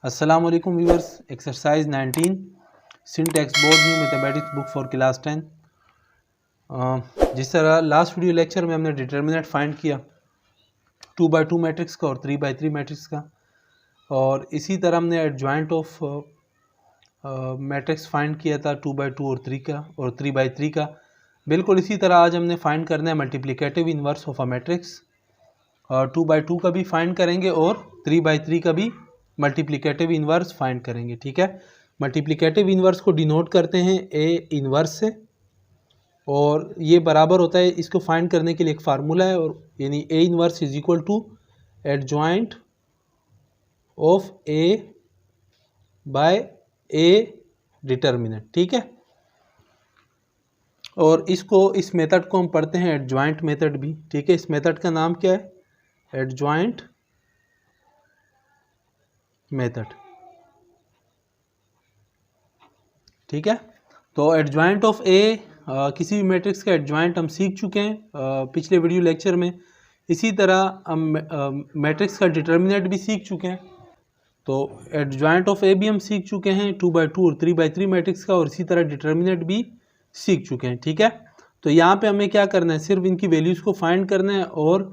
अस्सलाम वालेकुम viewers. Exercise 19 syntax board new mathematics book for class 10। जिस तरह लास्ट वीडियो लेक्चर में हमने डिटर्मिनेंट फाइंड किया 2x2 मैट्रिक्स का और 3x3 मैट्रिक्स का, और इसी तरह हमने एडजॉइंट ऑफ मैट्रिक्स फाइंड किया था 2x2 और 3 का और 3x3 का। बिल्कुल इसी तरह आज हमने फाइंड करना है multiplicative inverse of a matrix, और 2x2 का भी फाइंड करेंगे और 3x3 का भी मल्टीप्लिकेटिव इन्वर्स फाइंड करेंगे। ठीक है, मल्टीप्लिकेटिव इन्वर्स को डिनोट करते हैं ए इन्वर्स से, और ये बराबर होता है, इसको फाइंड करने के लिए एक फार्मूला है, और यानी A inverse is equal to adjoint of A by A determinant. ठीक है, और इस मेथड को हम पढ़ते हैं एडजॉइंट मेथड भी। ठीक है, इस मेथड का नाम क्या है? Adjoint method. ठीक है, तो एडजॉइंट ऑफ ए किसी भी मैट्रिक्स का एडजॉइंट हम सीख चुके हैं पिछले वीडियो लेक्चर में। इसी तरह हम मैट्रिक्स का डिटर्मिनेंट भी सीख चुके हैं, तो एडजॉइंट ऑफ ए भी हम सीख चुके हैं 2x2 और 3x3 मैट्रिक्स का, और इसी तरह डिटर्मिनेंट भी सीख चुके हैं। ठीक है, तो यहाँ पे हमें क्या करना है? सिर्फ इनकी वैल्यूज़ को फाइंड करना है और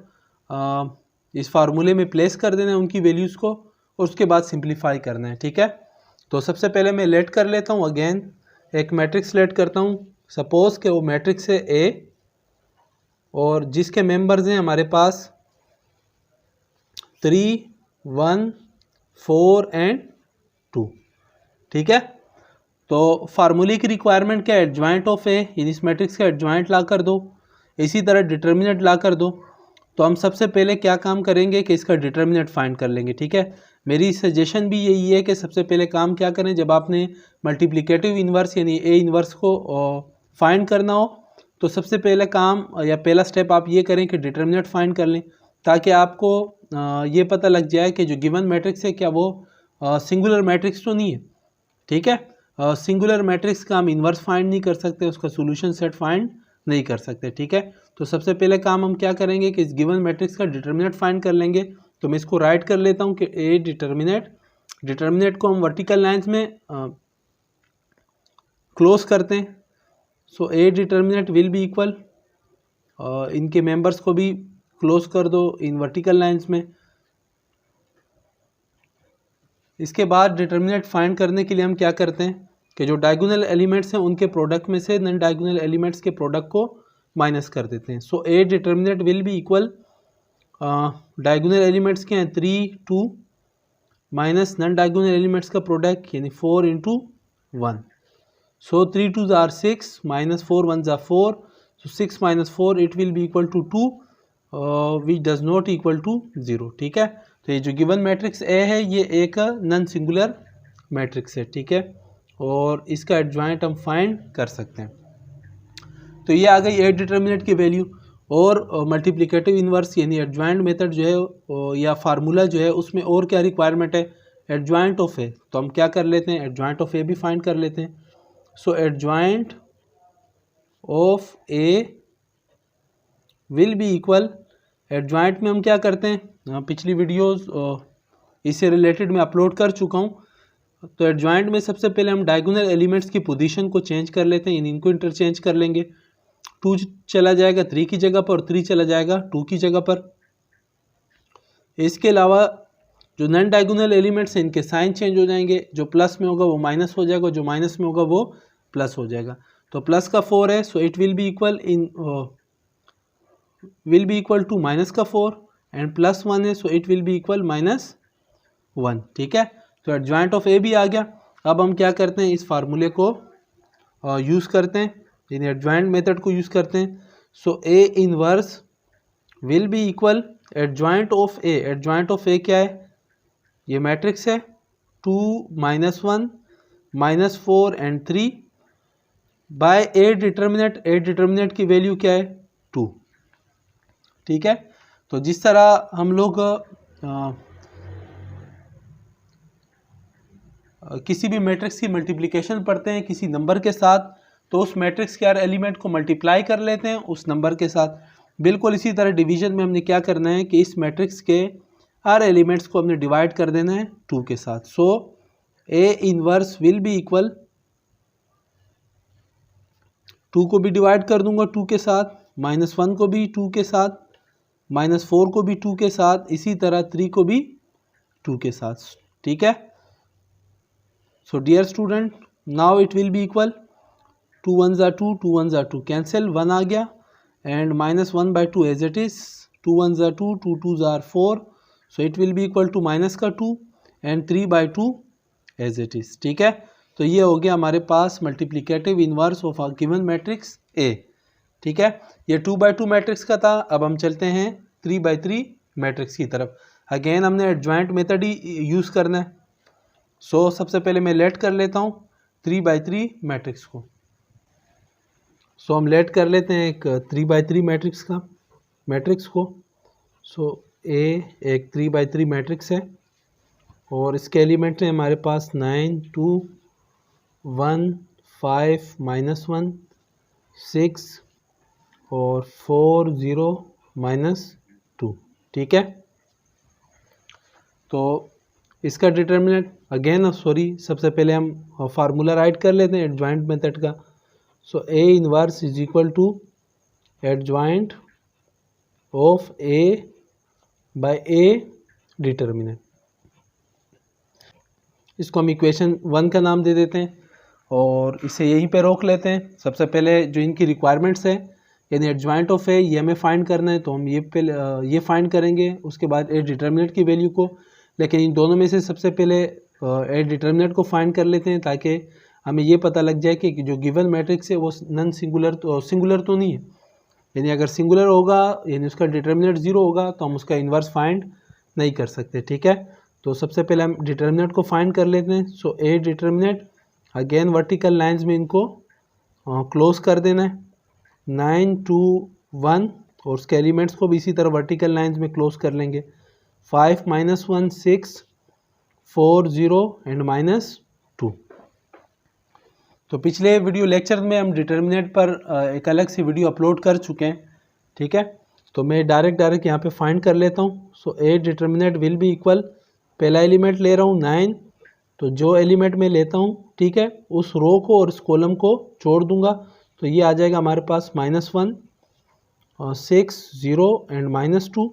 इस फार्मूले में प्लेस कर देना है उनकी वैल्यूज़ को, और उसके बाद सिंप्लीफाई करना है। ठीक है, तो सबसे पहले मैं लेट कर लेता हूँ, अगेन एक मैट्रिक्स लेट करता हूँ। सपोज कि वो मैट्रिक्स है ए, और जिसके मेंबर्स हैं हमारे पास 3, 1, 4 एंड 2। ठीक है, तो फार्मूले की रिक्वायरमेंट क्या है? एडजॉइंट ऑफ ए, यानी इस मैट्रिक्स का एडजॉइंट ला कर दो, इसी तरह डिटर्मिनेंट ला कर दो। तो हम सबसे पहले क्या काम करेंगे कि इसका डिटर्मिनेंट फाइंड कर लेंगे। ठीक है, मेरी सजेशन भी यही है कि सबसे पहले काम क्या करें, जब आपने मल्टीप्लिकेटिव इन्वर्स यानी ए इन्वर्स को फाइंड करना हो, तो सबसे पहले काम या पहला स्टेप आप ये करें कि डिटर्मिनेंट फाइंड कर लें, ताकि आपको ये पता लग जाए कि जो गिवन मैट्रिक्स है क्या वो सिंगुलर मैट्रिक्स तो नहीं है। ठीक है, सिंगुलर मैट्रिक्स का हम इन्वर्स फाइंड नहीं कर सकते, उसका सोल्यूशन सेट फाइंड नहीं कर सकते। ठीक है, तो सबसे पहले काम हम क्या करेंगे कि इस गिवन मैट्रिक्स का डिटर्मिनेंट फाइंड कर लेंगे। तो मैं इसको राइट कर लेता हूँ कि ए डिटर्मिनेंट को हम वर्टिकल लाइंस में क्लोज करते हैं। So A determinant will be equal, इनके मेंबर्स को भी क्लोज कर दो इन वर्टिकल लाइंस में। इसके बाद डिटर्मिनेंट फाइंड करने के लिए हम क्या करते हैं कि जो डायगोनल एलिमेंट्स हैं उनके प्रोडक्ट में से नॉन डायगोनल एलिमेंट्स के प्रोडक्ट को माइनस कर देते हैं। So A determinant will be equal, diagonal elements के हैं 3, 2 माइनस नॉन डायगोनल एलिमेंट्स का प्रोडक्ट यानी 4 × 1। सो 3 2s are 6 minus 4 1s are 4, so 6 minus 4 it will be equal to 2, which does not equal to 0। ठीक है, तो ये जो गिवन मैट्रिक्स ए है ये एक नॉन सिंगुलर मैट्रिक्स है। ठीक है, और इसका एडजॉइंट हम फाइंड कर सकते हैं। तो ये आ गई ए डिटर्मिनेंट की वैल्यू, और मल्टीप्लिकेटिव इन्वर्स यानी एडजॉइंट मेथड जो है या फार्मूला जो है उसमें और क्या रिक्वायरमेंट है? एडजॉइंट ऑफ ए। तो हम क्या कर लेते हैं? एडजॉइंट ऑफ ए भी फाइंड कर लेते हैं। So adjoint of A will be equal, adjoint में हम क्या करते हैं? पिछली वीडियोस इससे रिलेटेड मैं अपलोड कर चुका हूँ। तो एडजॉइंट में सबसे पहले हम डायगोनल एलिमेंट्स की पोजीशन को चेंज कर लेते हैं, यानी इनको इंटरचेंज कर लेंगे। 2 चला जाएगा 3 की जगह पर, और 3 चला जाएगा 2 की जगह पर। इसके अलावा जो नॉन डायगोनल एलिमेंट्स हैं इनके साइन चेंज हो जाएंगे, जो प्लस में होगा वो माइनस हो जाएगा, जो माइनस में होगा वो प्लस हो जाएगा। तो प्लस का 4 है, so it will be equal to minus का 4, एंड प्लस 1 है, so it will be equal -1। ठीक है, तो एडजॉइंट ऑफ ए भी आ गया। अब हम क्या करते हैं? इस फार्मूले को यूज़ करते हैं, यानी एडजॉइंट मेथड को यूज़ करते हैं। So A inverse will be equal adjoint of A. Adjoint of A क्या है? ये मैट्रिक्स है 2 -1 -4 and 3 by A determinant. A determinant की वैल्यू क्या है? 2। ठीक है, तो जिस तरह हम लोग किसी भी मैट्रिक्स की मल्टीप्लिकेशन पढ़ते हैं किसी नंबर के साथ, तो उस मैट्रिक्स के हर एलिमेंट को मल्टीप्लाई कर लेते हैं उस नंबर के साथ। बिल्कुल इसी तरह डिवीजन में हमने क्या करना है कि इस मैट्रिक्स के हर एलिमेंट्स को हमने डिवाइड कर देना है 2 के साथ। So A inverse will be equal, 2 को भी डिवाइड कर दूंगा 2 के साथ, -1 को भी 2 के साथ, -4 को भी 2 के साथ, इसी तरह 3 को भी 2 के साथ। ठीक है। So dear student, now it will be equal 2 1s are 2, 2 1s are 2 cancel, 1 आ गया and -1/2 as it is, 2 1s are 2, 2 2s are 4, so it will be equal to -2 and 3/2 as it is. ठीक है। तो ये हो गया हमारे पास multiplicative inverse of a given matrix A. ठीक है, ये 2/2 मैट्रिक्स का था। अब हम चलते हैं 3/3 मैट्रिक्स की तरफ। अगेन हमने एडजॉइंट मेथड ही यूज़ करना है। सो सबसे पहले मैं लेट कर लेता हूँ 3/3 मैट्रिक्स को। सो हम लेट कर लेते हैं एक 3/3 मैट्रिक्स को। सो ए एक 3/3 मैट्रिक्स है और इसके एलिमेंट हैं हमारे पास 9 2 1 5 -1 6 और 4 0 -2। ठीक है। तो इसका डिटर्मिनेंट अगेन सबसे पहले हम फार्मूला राइट कर लेते हैं एडजॉइंट मेथड का। So A inverse is equal to adjoint of A by A determinant. इसको हम इक्वेशन 1 का नाम दे देते हैं और इसे यहीं पे रोक लेते हैं। सबसे पहले जो इनकी रिक्वायरमेंट्स है, यानी एडजॉइंट ऑफ ए ये हमें फाइंड करना है, तो हम ये फाइंड करेंगे, उसके बाद ए डिटर्मिनेंट की वैल्यू को। लेकिन इन दोनों में से सबसे पहले ए डिटर्मिनेंट को फाइंड कर लेते हैं ताकि हमें ये पता लग जाए कि जो गिवन मैट्रिक्स है वो नॉन सिंगुलर तो नहीं है। यानी अगर सिंगुलर होगा यानी उसका डिटर्मिनेंट 0 होगा तो हम उसका इन्वर्स फाइंड नहीं कर सकते। ठीक है। तो सबसे पहले हम डिटर्मिनेंट को फाइंड कर लेते हैं। So A determinant again vertical lines में इनको क्लोज कर देना है, 9 2 1, और उसके एलिमेंट्स को भी इसी तरह वर्टिकल लाइंस में क्लोज कर लेंगे, 5 -1 6 4 0 एंड -2। तो पिछले वीडियो लेक्चर में हम डिटर्मिनेंट पर एक अलग सी वीडियो अपलोड कर चुके हैं। ठीक है। तो मैं डायरेक्ट यहाँ पे फाइंड कर लेता हूँ। So A determinant will be equal, पहला एलिमेंट ले रहा हूँ 9, तो जो एलिमेंट मैं लेता हूँ, ठीक है, उस रो को और उस कॉलम को छोड़ दूंगा, तो ये आ जाएगा हमारे पास -1 6 0 एंड -2,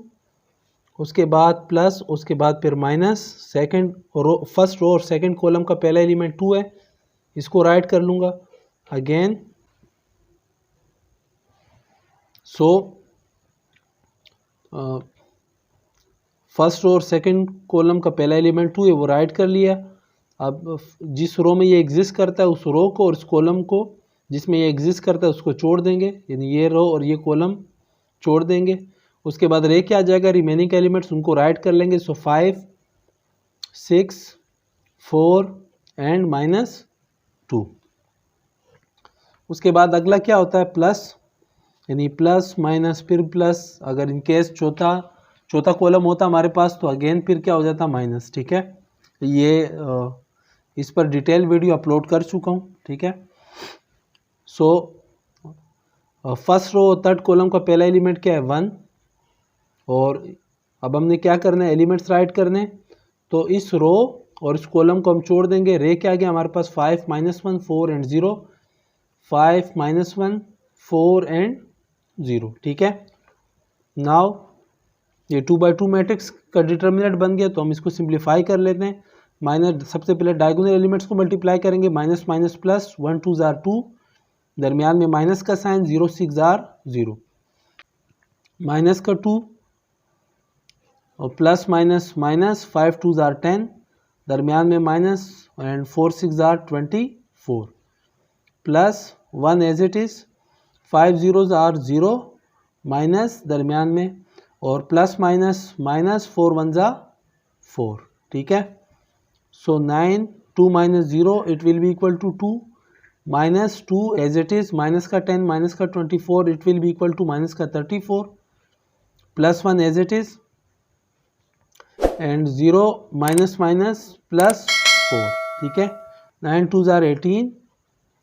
उसके बाद प्लस, उसके बाद फिर minus, second row, first row और सेकंड कॉलम का पहला एलिमेंट 2 है, इसको राइट कर लूँगा अगेन। सो फर्स्ट रो और सेकंड कॉलम का पहला एलिमेंट 2 है, वो राइट कर लिया। अब जिस रो में ये एग्जिस्ट करता है उस रो को और उस कॉलम को जिसमें ये एग्जिस्ट करता है उसको छोड़ देंगे, यानी ये रो और ये कॉलम छोड़ देंगे। उसके बाद रे क्या आ जाएगा, रिमेनिंग एलिमेंट्स उनको राइट कर लेंगे। सो 5 6 4 एंड -2। उसके बाद अगला क्या होता है, प्लस, यानी प्लस माइनस फिर प्लस। अगर इन केस चौथा कॉलम होता हमारे पास तो अगेन फिर क्या हो जाता, माइनस। ठीक है। ये इस पर डिटेल वीडियो अपलोड कर चुका हूँ। ठीक है। So first row third column का पहला एलिमेंट क्या है, 1, और अब हमने क्या करना है, एलिमेंट्स राइट करने। तो इस रो और इस कॉलम को हम छोड़ देंगे। रे क्या आ गया हमारे पास, 5 -1 4 एंड 0, 5 -1 4 एंड 0। ठीक है। नाउ ये 2/2 मैट्रिक्स का डिटर्मिनेंट बन गया, तो हम इसको सिंप्लीफाई कर लेते हैं। सबसे पहले डायगोनल एलिमेंट्स को मल्टीप्लाई करेंगे, माइनस माइनस प्लस, 1 2 जार 2, दरमियान में माइनस का साइन, 0 6 जार 0, माइनस का 2 और प्लस माइनस माइनस, 5 2 जार 10, दरमियान में माइनस, एंड 4 6 जार 24, प्लस 1 एज इट इज़, 5 0 जार 0, माइनस दरमियान में, और प्लस माइनस माइनस, 4 1 जार 4। ठीक है। So 9 2 minus 0 it will be equal to 2, minus 2 as it is, minus का 10 माइनस का 24 it will be equal to minus का 34, plus 1 as it is, and 0 minus minus plus 4। ठीक है। 9 2 जार 18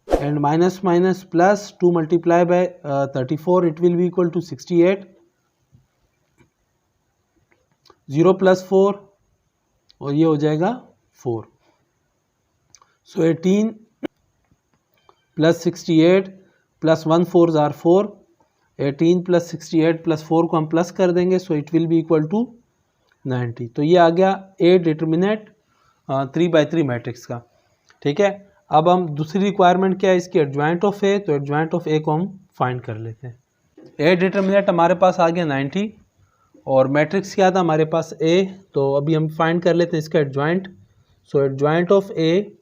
and minus minus plus 2 multiply by 34 it will be equal to 68, 0 + 4 और ये हो जाएगा 4। सो 18 + 68 + 1 4 आर 4। 18 + 68 + 4 को हम प्लस कर देंगे, so it will be equal to 90। तो ये आ गया ए डिटर्मिनेंट 3/3 मैट्रिक्स का। ठीक है, अब हम दूसरी रिक्वायरमेंट क्या है इसकी, एडजॉइंट ऑफ ए। तो एडजॉइंट ऑफ ए को हम फाइंड कर लेते हैं। ए डिटर्मिनेंट हमारे पास आ गया 90 और मैट्रिक्स क्या था हमारे पास ए। तो अभी हम फाइंड कर लेते हैं इसका एडजॉइंट। सो एडजॉइंट ऑफ ए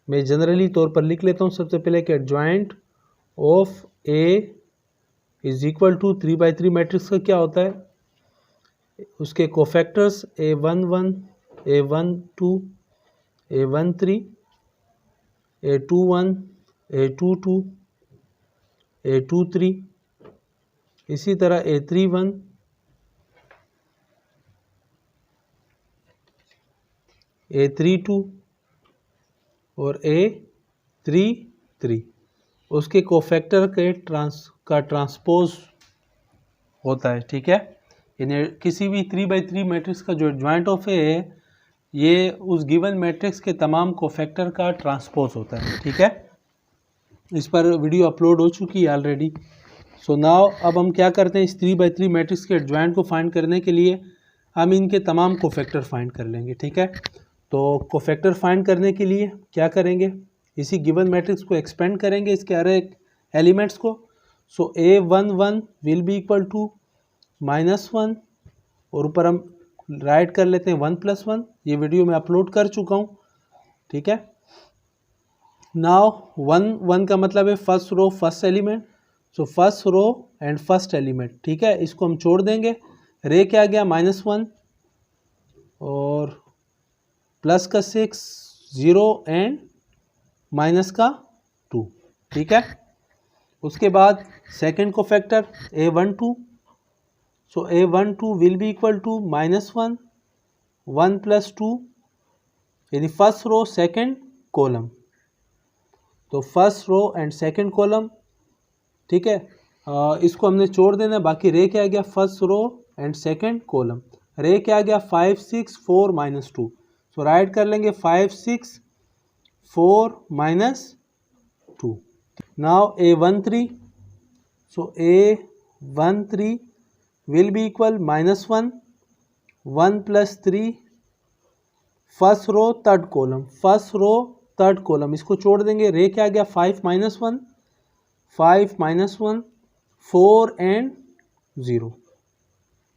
मैं जनरली तौर पर लिख लेता हूँ सबसे पहले कि adjoint of A is equal to 3/3 matrix का क्या होता है, उसके cofactors A11 A12 A13 A21 A22 A23, इसी तरह A31 A32 और A33 उसके कोफैक्टर के ट्रांसपोज होता है। ठीक है, यानी किसी भी 3/3 मैट्रिक्स का जो एडजॉइंट ऑफ ए है ये उस गिवन मैट्रिक्स के तमाम कोफैक्टर का ट्रांसपोज होता है। ठीक है, इस पर वीडियो अपलोड हो चुकी है ऑलरेडी। सो नाउ अब हम क्या करते हैं, इस 3/3 मैट्रिक्स के एडजॉइंट को फाइंड करने के लिए हम इनके तमाम कोफैक्टर फाइंड कर लेंगे। ठीक है, तो कोफैक्टर फाइंड करने के लिए क्या करेंगे, इसी गिवन मैट्रिक्स को एक्सपेंड करेंगे इसके हर एक एलिमेंट्स को। So A11 will be equal to -1 और ऊपर हम राइट कर लेते हैं 1 + 1। ये वीडियो मैं अपलोड कर चुका हूँ। ठीक है, नाउ 1 का मतलब है first row first element. So first row and first element. ठीक है, इसको हम छोड़ देंगे। रे क्या गया -1 और प्लस का 6 0 एंड माइनस का 2। ठीक है, उसके बाद second cofactor A12। So A12 will be equal to -1 1 + 2 यानी फर्स्ट रो सेकेंड कॉलम। तो first row and second column. ठीक है, इसको हमने छोड़ देना। बाकी रे क्या आ गया, first row and second column. रे क्या आ गया 5 6 4 -2। सो राइट कर लेंगे 5 6 4 -2। Now A13। So A13 will be equal -1 1 + 3 first row third column. First row third column इसको छोड़ देंगे। रे क्या आ गया 5 -1 5 -1 4 एंड 0।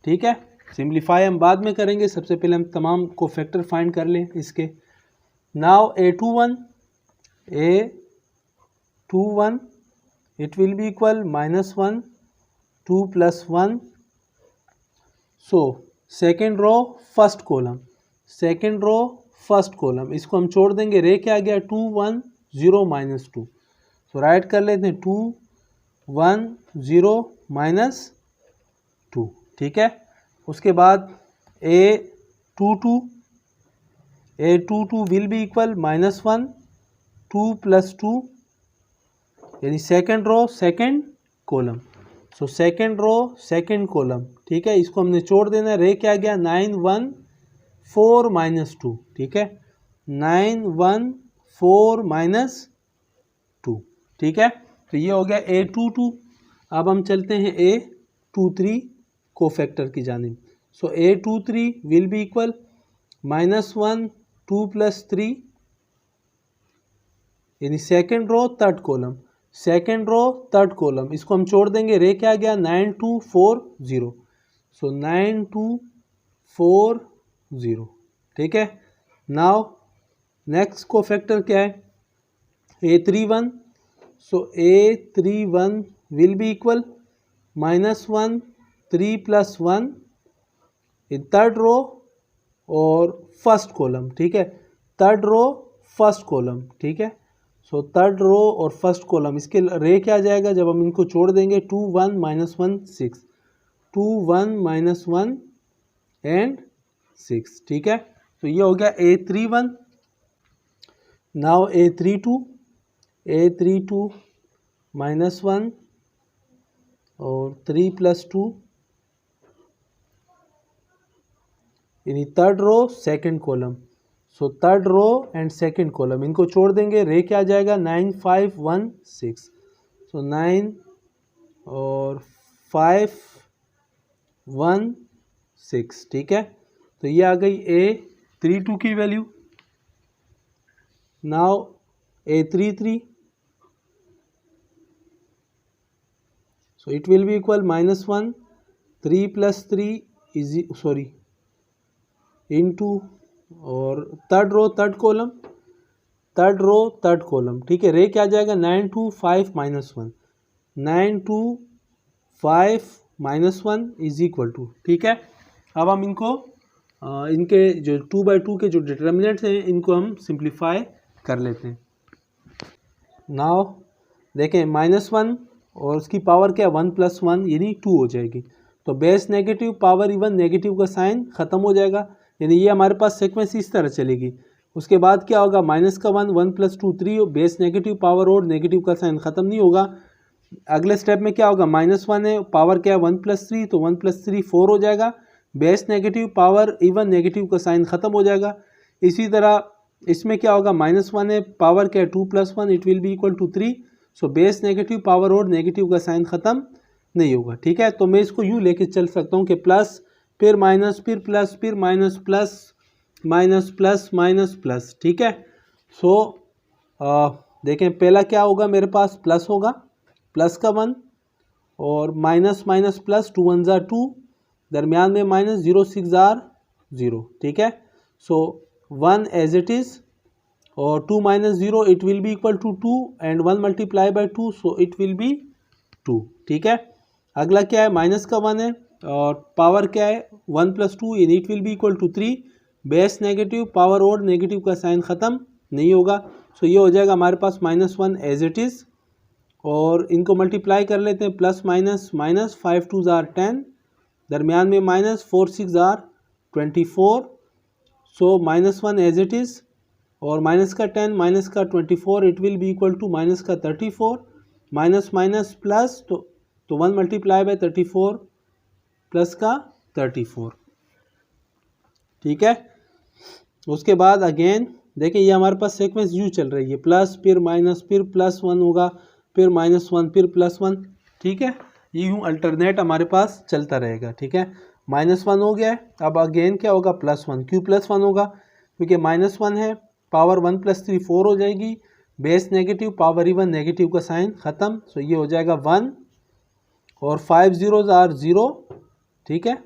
ठीक है, सिंप्लीफाई हम बाद में करेंगे, सबसे पहले हम तमाम को फैक्टर फाइंड कर लें इसके। Now A21 it will be equal -1 2 + 1। So second row first column second row first column इसको हम छोड़ देंगे। रे क्या आ गया 2 1 0 -2। सो राइट कर लेते हैं 2 1 0 -2। ठीक है, उसके बाद A22 विल बी इक्वल -1 2 + 2 यानी second row second column. So second row second column. ठीक है, इसको हमने छोड़ देना। रे क्या गया 9 1 4 -2। ठीक है, 9 1 4 -2। ठीक है, तो ये हो गया A22। अब हम चलते हैं A23 कोफैक्टर की जानिब। सो A23 विल बी इक्वल -1 2 + 3 यानी second row third column. Second row third column इसको हम छोड़ देंगे। रे क्या गया 9 2 4 0। सो 9 2 4 0। ठीक है, नाउ नेक्स्ट कोफैक्टर क्या है A31। So A31 will be equal -1 3 + 1 इन थर्ड रो और फर्स्ट कॉलम। ठीक है, थर्ड रो फर्स्ट कॉलम। ठीक है, सो थर्ड रो और फर्स्ट कॉलम इसके रे क्या आ जाएगा जब हम इनको छोड़ देंगे 2 1 -1 6 2 1 -1 एंड 6। ठीक है, तो ये हो गया A31। नाउ A32 -1 और 3 + 2 यानी third row second column. So third row and second column इनको छोड़ देंगे, रे क्या आ जाएगा 9516। सो 9 और 516, ठीक है। तो ये आ गई A32 की value. Now A33, so it will be equal -1 3 plus 3 is into और third row third column, third row third column, ठीक है। रे क्या आ जाएगा 925 -1, 925 -1 इज इक्वल टू, ठीक है। अब हम इनको इनके जो 2/2 के जो डिटर्मिनेंट्स हैं इनको हम सिंप्लीफाई कर लेते हैं। नाउ देखें -1 और उसकी पावर क्या 1 + 1 यानी 2 हो जाएगी। तो base negative power even negative का साइन ख़त्म हो जाएगा, यानी ये हमारे पास सीक्वेंस इस तरह चलेगी। उसके बाद क्या होगा -1 1 + 2 3, बेस नेगेटिव पावर और नेगेटिव का साइन ख़त्म नहीं होगा। अगले स्टेप में क्या होगा -1 है, पावर क्या है 1 + 3, तो 1 + 3 4 हो जाएगा। Base negative power even negative का साइन ख़त्म हो जाएगा। इसी तरह इसमें क्या होगा -1 है, पावर क्या है 2 + 1, it will be equal to 3। So base negative power और नेगेटिव का साइन ख़त्म नहीं होगा, ठीक है। तो मैं इसको यूँ लेके चल सकता हूँ कि प्लस फिर माइनस फिर प्लस फिर minus plus minus plus minus plus, ठीक है। सो देखें पहला क्या होगा, मेरे पास प्लस होगा, प्लस का 1 और माइनस माइनस प्लस 2 1 ज़ा 2, दरमियान में माइनस 0 6 ज़ा 0, ठीक है। सो 1 एज इट इज़ और 2 - 0 it will be equal to 2 and 1 × 2 so it will be 2, ठीक है। अगला क्या है माइनस का 1 है और पावर क्या है 1 + 2 यानी it will be equal to 3। Base negative power और नेगेटिव का साइन ख़त्म नहीं होगा। सो ये हो जाएगा हमारे पास -1 एज इट इज़ और इनको मल्टीप्लाई कर लेते हैं, प्लस माइनस माइनस 5 2 ज़ा 10, दरमियान में माइनस 4 6 ज़ा 24। सो -1 एज इट इज़ और माइनस का 10 माइनस का 24 it will be equal to minus का 34, माइनस माइनस प्लस तो 1 × 34 प्लस का 34, ठीक है। उसके बाद अगेन देखिए ये हमारे पास सीक्वेंस यूँ चल रही है, प्लस फिर माइनस फिर +1 होगा, फिर -1 फिर +1, ठीक है। ये यूँ अल्टरनेट हमारे पास चलता रहेगा, ठीक है। -1 हो गया है, अब अगेन क्या होगा +1, क्यों +1 होगा क्योंकि -1 है, पावर 1 + 3 4 हो जाएगी, base negative power even negative का साइन ख़त्म। सो ये हो जाएगा 1 और 5 0s are 0, ठीक है।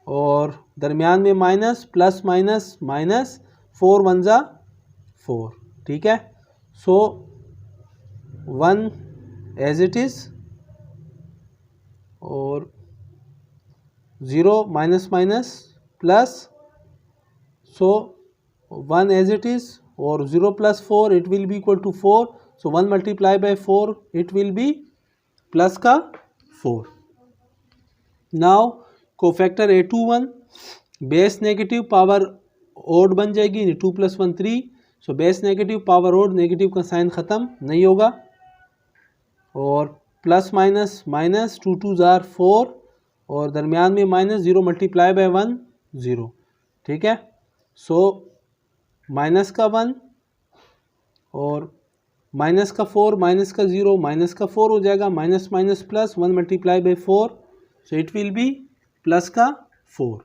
और दरमियान में माइनस प्लस माइनस माइनस 4 1 ज़ा 4, ठीक है। सो 1 एज इट इज़ और 0 minus minus plus, so 1 as it is और 0 + 4 it will be equal to 4। So 1 × 4 it will be plus का 4। Now cofactor A21 base negative power odd बन जाएगी, 2 + 1 3। So base negative power odd negative का sign ख़त्म नहीं होगा और plus minus minus 2 2 ज़ा 4 और दरमियान में माइनस 0 × 1 0, ठीक है। सो माइनस का 1 और माइनस का 4 माइनस का 0 माइनस का 4 हो जाएगा, minus minus plus 1 × 4 so it will be plus का 4।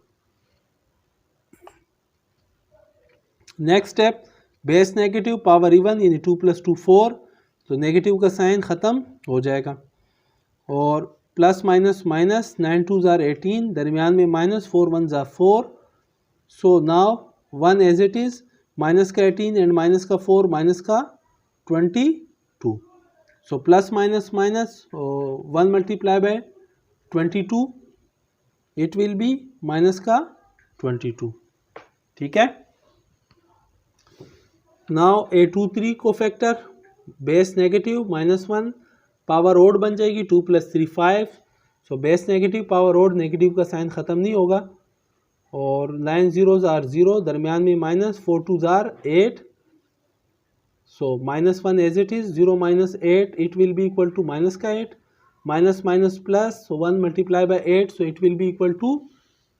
Next step base negative power even यानी 2 + 2 4, तो नेगेटिव का साइन ख़त्म हो जाएगा और प्लस माइनस माइनस 9 2 ज़ा 18, दरमियान में माइनस 4 1 ज़ा 4। So now 1 as it is, minus का 18 एंड माइनस का 4 माइनस का 22। So plus minus minus 1 × 22 it will be minus का 22, ठीक है। Now A23 cofactor base negative -1 power odd बन जाएगी, 2 + 3 5। So base negative power odd negative का sign ख़त्म नहीं होगा और 9 0s are 0, दरमियान में माइनस 4 2 ज़ा 8। So -1 as it is, 0 - 8 it will be equal to minus का 8, minus minus plus, so 1 × 8 so it will be equal to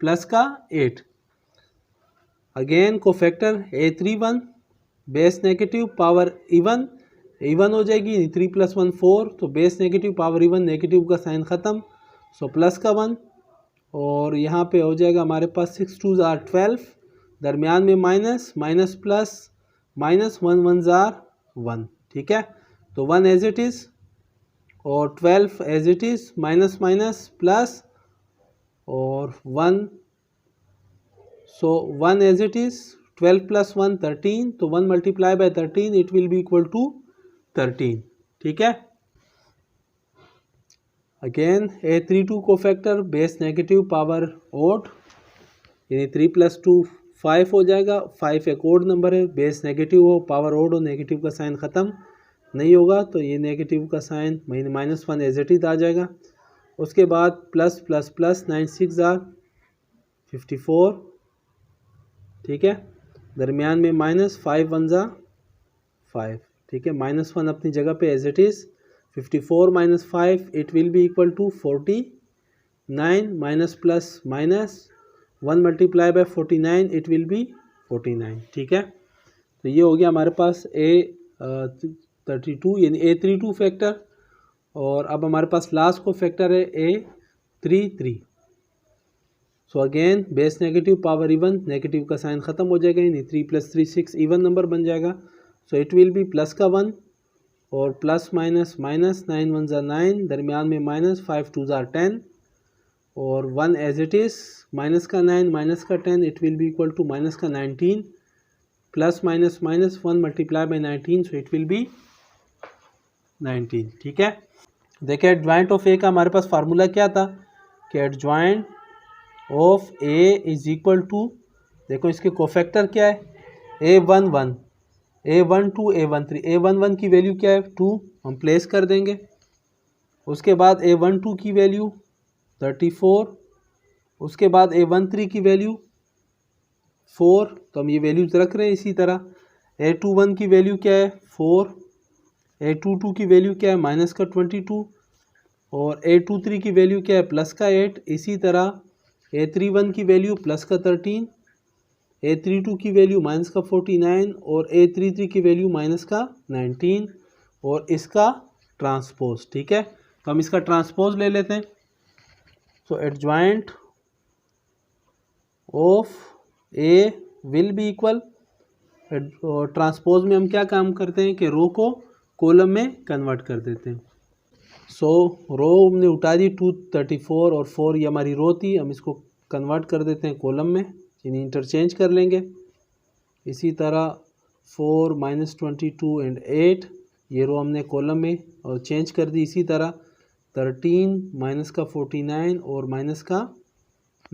plus का 8। Again cofactor A31 base negative power even even हो जाएगी, 3 + 1 4, तो base negative power even, negative का sign ख़त्म, so plus का 1, और यहाँ पे हो जाएगा हमारे पास 6 2 ज़ार 12, दरमियान में माइनस माइनस प्लस माइनस 1 1 ज़ार 1, ठीक है। तो 1 एज इट इज़ और 12 as it is, minus minus plus और 1, सो 1 एज इट इज़, 12 + 1 13, तो 1 × 13 it will be equal to 13, ठीक है। Again A32 cofactor base negative power odd, यानी 3 + 2 5 हो जाएगा, 5 एक ओड नंबर है, बेस नेगेटिव हो पावर ओड हो, नेगेटिव का साइन ख़त्म नहीं होगा, तो ये नेगेटिव का साइन -1 एज इट इज़ आ जाएगा। उसके बाद प्लस प्लस प्लस 9 6 ज़ार 54, ठीक है, दरमियान में माइनस 5 1 ज़ार 5, ठीक है, -1 अपनी जगह पे as it is, 54 - 5 it will be equal to 49, minus plus minus 1 × 49 it will be 49, ठीक है। तो ये हो गया हमारे पास A32 यानी A32 फैक्टर, और अब हमारे पास लास्ट को फैक्टर है A33। So again base negative power even, negative का साइन ख़त्म हो जाएगा, यानी 3 + 3 6 इवन नंबर बन जाएगा, सो इट विल बी प्लस का 1 और प्लस माइनस माइनस 9 1 ज़ार 9, दरमियान में माइनस 5 2 ज़ार 10 और 1 एज इट इज़, माइनस का 9 माइनस का 10 it will be equal to minus का 19, plus minus minus 1 × 19, so it will be 19, ठीक है। देखिए एडजॉइंट ऑफ ए का हमारे पास फार्मूला क्या था कि adjoint of A is equal to, देखो इसके कोफैक्टर क्या है, A11 A12 A13, A11 की वैल्यू क्या है 2, हम प्लेस कर देंगे। उसके बाद A12 की वैल्यू 34, उसके बाद A13 की वैल्यू 4, तो हम ये वैल्यूज रख रहे हैं इसी तरह। A21 की वैल्यू क्या है 4, A22 की वैल्यू क्या है माइनस का 22, और A23 की वैल्यू क्या है प्लस का 8, इसी तरह A31 की वैल्यू प्लस का 13, A32 की वैल्यू माइनस का 49 और A33 की वैल्यू माइनस का 19, और इसका ट्रांसपोज, ठीक है। तो हम इसका ट्रांसपोज ले लेते हैं। So adjoint of A will be equal, transpose में हम क्या काम करते हैं कि रो को कॉलम में कन्वर्ट कर देते हैं। सो रो हमने उठा दी 234 और 4, ये हमारी रो थी, हम इसको कन्वर्ट कर देते हैं कॉलम में, यानी इंटरचेंज कर लेंगे। इसी तरह 4 - 22 एंड 8, ये रो हमने कॉलम में और चेंज कर दी। इसी तरह 13 माइनस का 49 और माइनस का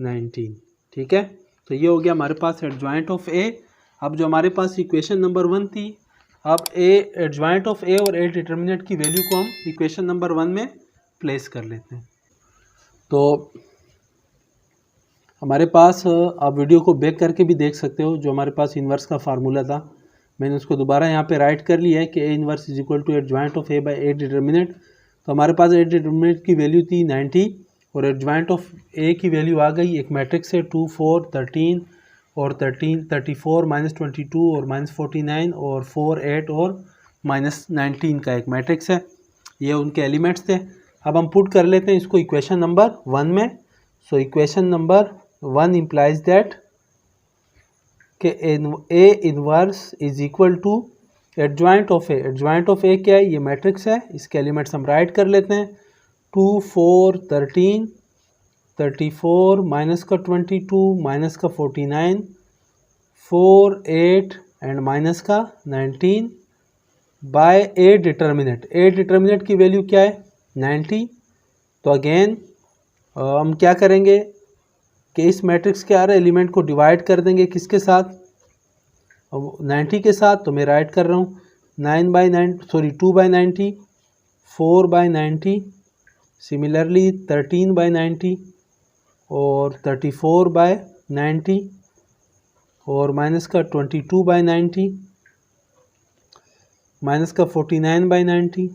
19, ठीक है। तो ये हो गया हमारे पास एडजॉइंट ऑफ ए। अब जो हमारे पास इक्वेशन नंबर 1 थी, अब ए एडजॉइंट ऑफ ए और ए डिटर्मिनेंट की वैल्यू को हम इक्वेशन नंबर 1 में प्लेस कर लेते हैं। तो हमारे पास, आप वीडियो को बैक करके भी देख सकते हो, जो हमारे पास इन्वर्स का फार्मूला था मैंने उसको दोबारा यहाँ पे राइट कर लिया है कि A inverse is equal to adjoint of A by A determinant. तो हमारे पास ए डिटर्मिनेंट की वैल्यू थी 90 और एडजॉइंट ऑफ ए की वैल्यू आ गई, एक मैट्रिक्स है 2 4 13 और 13 34 -22 और -49 और 4 8 और -19 का एक मैट्रिक्स है। ये उनके एलिमेंट्स थे। अब हम पुट कर लेते हैं इसको इक्वेशन नंबर 1 में। So equation number 1 implies that कि A inverse is equal to adjoint of A. Adjoint of A क्या है, ये मैट्रिक्स है, इसके एलिमेंट्स हम राइट कर लेते हैं। 2 4 13 34 माइनस का 22 माइनस का 49 4 8 एंड माइनस का 19 by A determinant. A determinant की वैल्यू क्या है 90। तो अगेन हम क्या करेंगे कि इस मैट्रिक्स के हर एलिमेंट को डिवाइड कर देंगे किसके साथ, 90 के साथ। तो मैं राइट कर रहा हूँ 2/90, 4/90, सिमिलरली 13/90 और 34/90 और माइनस का 22/90, माइनस का 49/90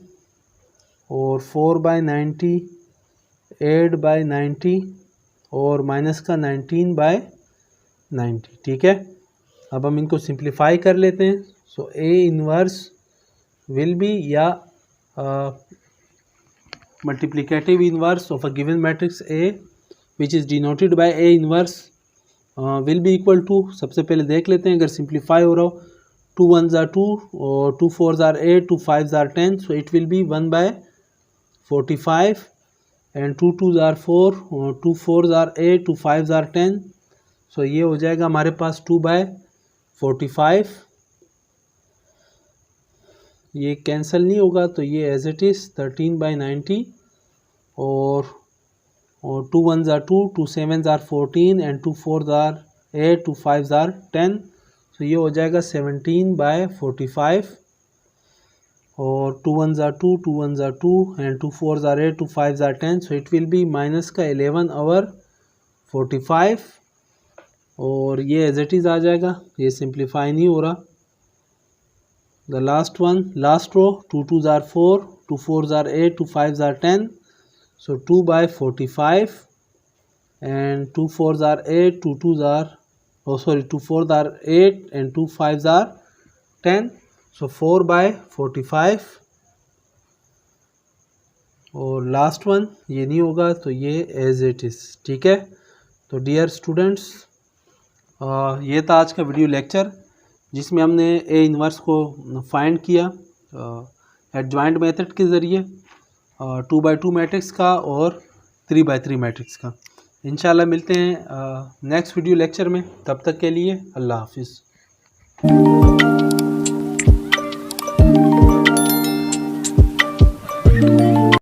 और 4/90, 8/90 और माइनस का 19/90, ठीक है। अब हम इनको सिंप्लीफाई कर लेते हैं। So A inverse will be या multiplicative inverse of a given matrix A which is denoted by A inverse will be equal to, सबसे पहले देख लेते हैं अगर सिंप्लीफाई हो रहा हो, 2 1s are 2 और 2 4s are 8, 2 5s are 10, so it will be 1/45 and 2 2s are 4 और 2 4s are 8, 2 5s are 10, so ये हो जाएगा हमारे पास 2/45, ये कैंसिल नहीं होगा तो ये एज इट इज़ 13/90 और 2 1s are 2, 2 7s are 14 and 2 4s are 8, 2 5s are 10, तो ये हो जाएगा 17/45 और 2 1s are 2, 2 1s are 2 and 2 4s are 8, 2 5s are 10, so it will be minus का 11/45 और ये एज इट इज़ आ जाएगा, ये सिंप्लीफाई नहीं हो रहा। The last one, last row, 2 2s are 4, 2 4s are 8, 2 5s are 10, so 2/45 and 2 4s are 8, 2 2s are 2 4s are 8 and 2 5s are 10, so 4/45 और लास्ट वन ये नहीं होगा तो ये एज इट इज़। ठीक है, तो डियर स्टूडेंट्स ये था आज का वीडियो लेक्चर जिसमें हमने ए इनवर्स को फाइंड किया एडजॉइंट मेथड के ज़रिए 2x2 मैट्रिक्स का और 3x3 मैट्रिक्स का। इंशाल्लाह मिलते हैं नेक्स्ट वीडियो लेक्चर में, तब तक के लिए अल्लाह हाफिज़।